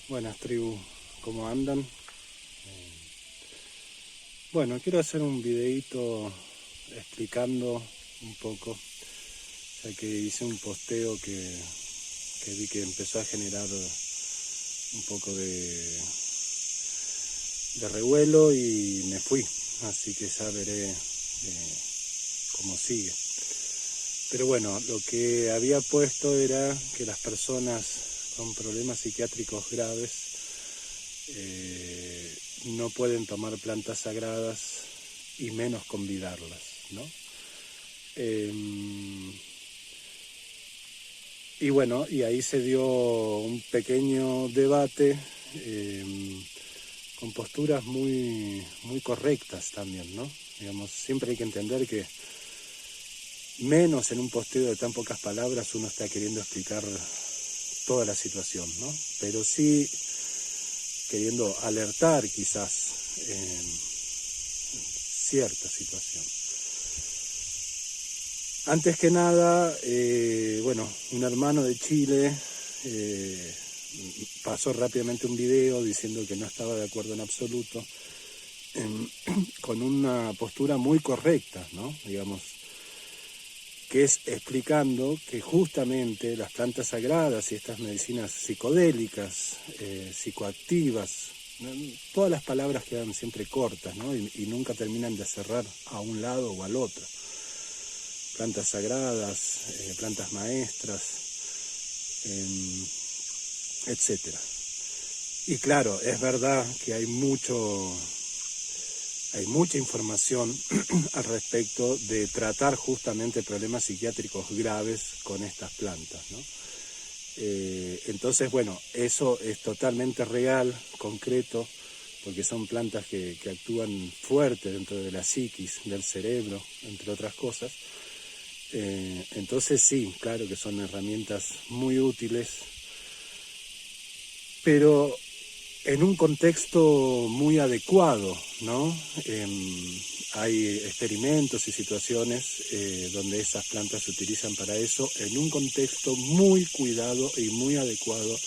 Buenas tribu, ¿cómo andan? Bueno, quiero hacer un videito explicando un poco, ya que hice un posteo que vi que empezó a generar un poco de revuelo y me fui, así que ya veré cómo sigue. Pero bueno, lo que había puesto era que las personas con problemas psiquiátricos graves no pueden tomar plantas sagradas y menos convidarlas, ¿no? Y bueno, y ahí se dio un pequeño debate con posturas muy correctas también, ¿no? Digamos, siempre hay que entender que menos en un posteo de tan pocas palabras uno está queriendo explicar toda la situación, ¿no? Pero sí queriendo alertar quizás cierta situación. Antes que nada, bueno, un hermano de Chile pasó rápidamente un video diciendo que no estaba de acuerdo en absoluto, con una postura muy correcta, ¿no? Digamos, que es explicando que justamente las plantas sagradas y estas medicinas psicodélicas, psicoactivas, ¿no? Todas las palabras quedan siempre cortas, ¿no? y nunca terminan de cerrar a un lado o al otro. Plantas sagradas, plantas maestras, etcétera. Y claro, es verdad que hay mucha información al respecto de tratar justamente problemas psiquiátricos graves con estas plantas, ¿no? Entonces, bueno, eso es totalmente real, concreto, porque son plantas que actúan fuerte dentro de la psiquis, del cerebro, entre otras cosas. Entonces sí, claro que son herramientas muy útiles, pero en un contexto muy adecuado, ¿no? Hay experimentos y situaciones donde esas plantas se utilizan para eso, en un contexto muy cuidado y muy adecuado,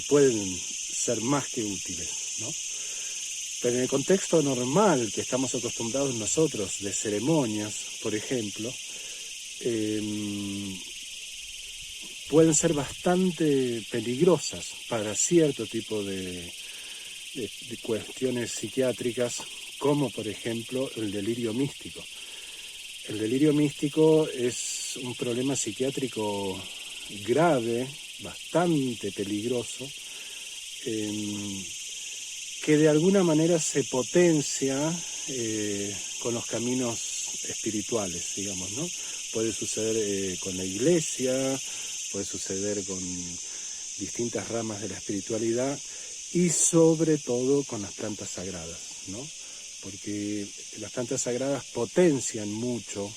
pueden ser más que útiles, ¿no? Pero en el contexto normal que estamos acostumbrados nosotros, de ceremonias, por ejemplo, pueden ser bastante peligrosas para cierto tipo de cuestiones psiquiátricas, como por ejemplo el delirio místico. El delirio místico es un problema psiquiátrico grave, bastante peligroso, que de alguna manera se potencia con los caminos espirituales, digamos, ¿no? Puede suceder con la iglesia, puede suceder con distintas ramas de la espiritualidad y sobre todo con las plantas sagradas, ¿no? Porque las plantas sagradas potencian muchas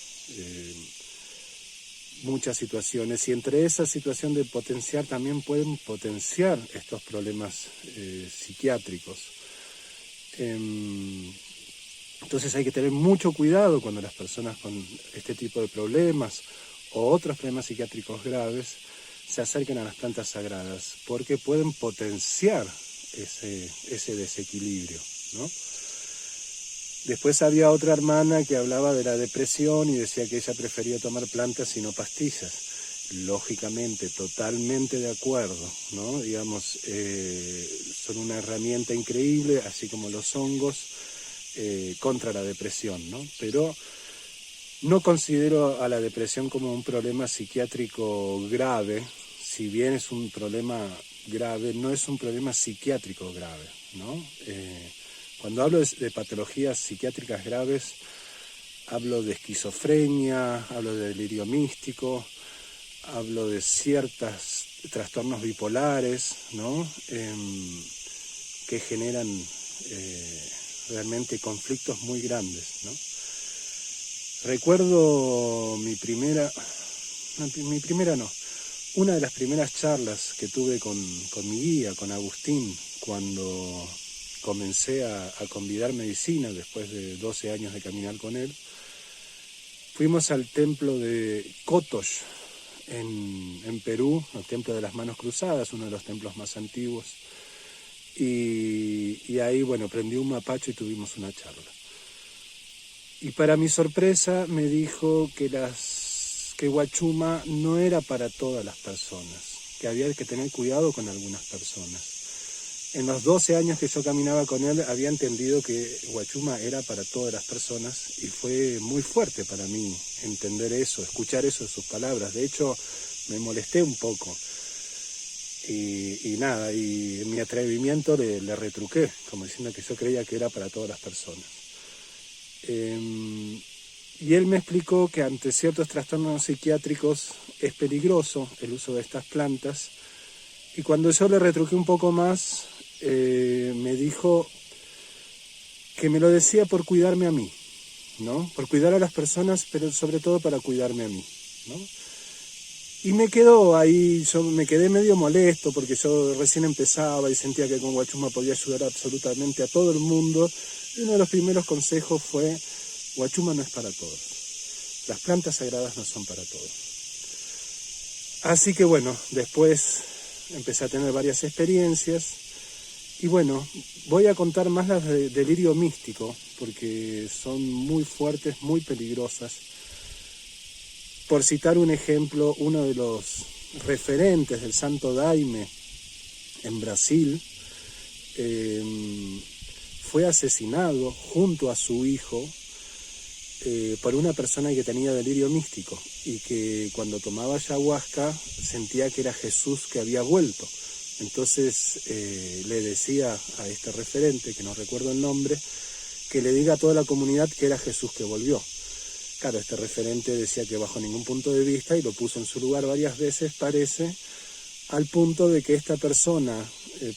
situaciones, y entre esa situación de potenciar también pueden potenciar estos problemas psiquiátricos. Entonces hay que tener mucho cuidado cuando las personas con este tipo de problemas o otros problemas psiquiátricos graves se acerquen a las plantas sagradas, porque pueden potenciar ese desequilibrio, ¿no? Después había otra hermana que hablaba de la depresión y decía que ella prefería tomar plantas y no pastillas. Lógicamente, totalmente de acuerdo, ¿no? Digamos, son una herramienta increíble, así como los hongos, contra la depresión, ¿no? Pero no considero a la depresión como un problema psiquiátrico grave. Si bien es un problema grave, no es un problema psiquiátrico grave, ¿no? Cuando hablo de patologías psiquiátricas graves, hablo de esquizofrenia, hablo de delirio místico, hablo de ciertos trastornos bipolares, ¿no? Que generan realmente conflictos muy grandes, ¿no? Recuerdo una de las primeras charlas que tuve con mi guía, con Agustín, cuando comencé a convidar medicina después de 12 años de caminar con él. Fuimos al templo de Kotosh, en Perú, el Templo de las Manos Cruzadas, uno de los templos más antiguos. Y ahí, bueno, prendí un mapacho y tuvimos una charla. Y para mi sorpresa me dijo que Huachuma no era para todas las personas, que había que tener cuidado con algunas personas. En los 12 años que yo caminaba con él había entendido que Huachuma era para todas las personas y fue muy fuerte para mí entender eso, escuchar eso de sus palabras. De hecho, me molesté un poco y nada, y en mi atrevimiento le retruqué, como diciendo que yo creía que era para todas las personas. Y él me explicó que ante ciertos trastornos psiquiátricos es peligroso el uso de estas plantas. Y cuando yo le retruqué un poco más, me dijo que me lo decía por cuidarme a mí, ¿no? Por cuidar a las personas, pero sobre todo para cuidarme a mí, ¿no? Y me quedó ahí, yo me quedé medio molesto porque yo recién empezaba y sentía que con Huachuma podía ayudar absolutamente a todo el mundo. Y uno de los primeros consejos fue: Huachuma no es para todos. Las plantas sagradas no son para todos. Así que bueno, después empecé a tener varias experiencias. Y bueno, voy a contar más las de delirio místico, porque son muy fuertes, muy peligrosas. Por citar un ejemplo, uno de los referentes del Santo Daime en Brasil fue asesinado junto a su hijo por una persona que tenía delirio místico y que cuando tomaba ayahuasca sentía que era Jesús que había vuelto. Entonces le decía a este referente, que no recuerdo el nombre, que le diga a toda la comunidad que era Jesús que volvió. Claro, este referente decía que bajo ningún punto de vista, y lo puso en su lugar varias veces, parece, al punto de que esta persona,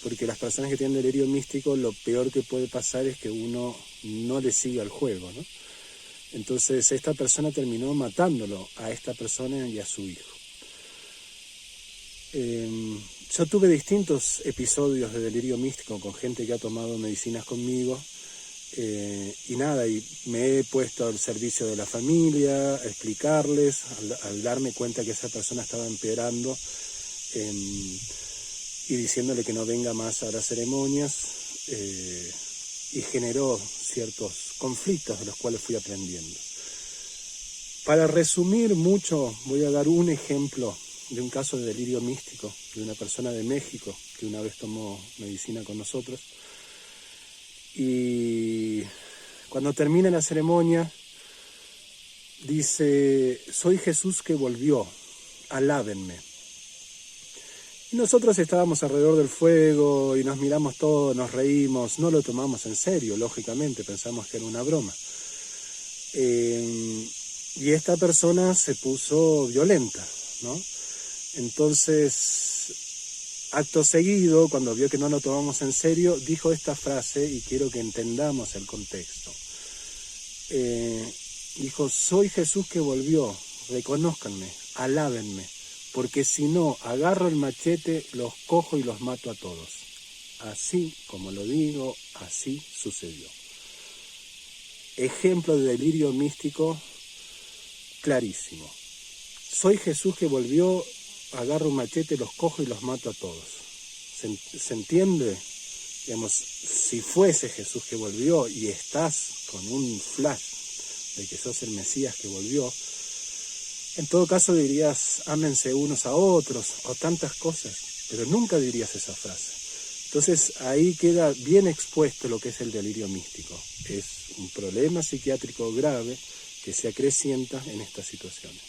porque las personas que tienen delirio místico, lo peor que puede pasar es que uno no le siga el juego, ¿no? Entonces esta persona terminó matándolo a esta persona y a su hijo. Yo tuve distintos episodios de delirio místico con gente que ha tomado medicinas conmigo y nada, y me he puesto al servicio de la familia, a explicarles, al darme cuenta que esa persona estaba empeorando y diciéndole que no venga más a las ceremonias y generó ciertos conflictos de los cuales fui aprendiendo. Para resumir mucho, voy a dar un ejemplo de un caso de delirio místico de una persona de México que una vez tomó medicina con nosotros. Y cuando termina la ceremonia, dice: soy Jesús que volvió, alábenme. Y nosotros estábamos alrededor del fuego y nos miramos todos, nos reímos, no lo tomamos en serio, lógicamente, pensamos que era una broma. Y esta persona se puso violenta, ¿no? Entonces, acto seguido, cuando vio que no lo tomamos en serio, dijo esta frase, y quiero que entendamos el contexto. Dijo: soy Jesús que volvió, reconózcanme, alábenme, porque si no, agarro el machete, los cojo y los mato a todos. Así como lo digo, así sucedió. Ejemplo de delirio místico clarísimo. Soy Jesús que volvió, agarro un machete, los cojo y los mato a todos. ¿Se entiende? Digamos, si fuese Jesús que volvió y estás con un flash de que sos el Mesías que volvió, en todo caso dirías: ámense unos a otros, o tantas cosas, pero nunca dirías esa frase. Entonces ahí queda bien expuesto lo que es el delirio místico. Es un problema psiquiátrico grave que se acrecienta en estas situaciones.